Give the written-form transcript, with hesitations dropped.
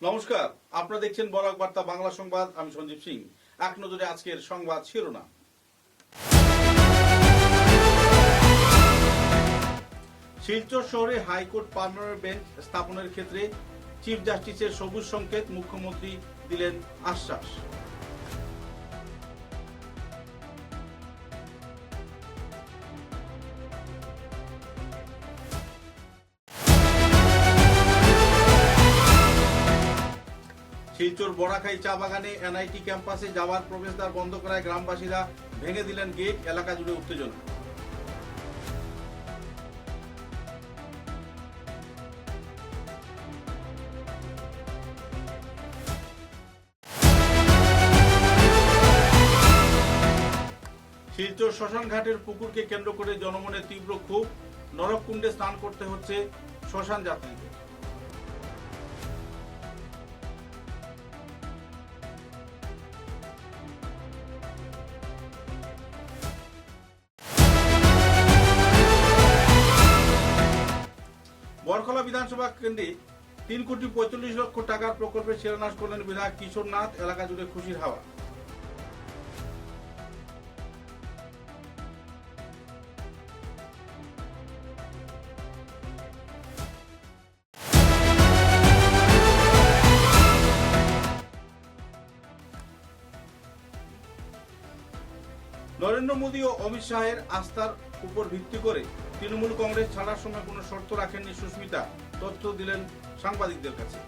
নমস্কার, আপনারা দেখছেন বরাক বার্তা বাংলা সংবাদ। আমি সঞ্জীব সিং। এক নজরে আজকের সংবাদ শিরোনাম। শিলচর শহরে হাইকোর্ট পার্মানেন্ট বেঞ্চ স্থাপনের ক্ষেত্রে চিফ জাস্টিসের সবুজ সংকেত, মুখ্যমন্ত্রী দিলেন আশ্বাস। শিলচর বড়াখাই চা বাগানে এনআইটি ক্যাম্পাসে যাওয়ার প্রবেশদ্বার বন্ধ করায় গ্রামবাসীরা ভেঙে দিলেন গেট। এলাকা জুড়ে উত্তেজনা। শিলচর শ্মশানঘাটের পুকুরকে কেন্দ্র করে জনমনে তীব্র ক্ষোভ। নরককুণ্ডে স্নান করতে হচ্ছে শ্মশান যাত্রীদের। বরখলা বিধানসভা কেন্দ্রে 3,45,00,000 টাকার প্রকল্পের শিলান্যাস করলেন বিধায়ক কিশোর নাথ। এলাকা জুড়ে খুশির হাওয়া। নরেন্দ্র মোদী ও অমিত শাহের আস্থার উপর ভিত্তি করে তৃণমূল কংগ্রেস ছাড়ার সময় কোনো শর্ত রাখেননি সুস্মিতা, তথ্য দিলেন সাংবাদিকদের কাছে।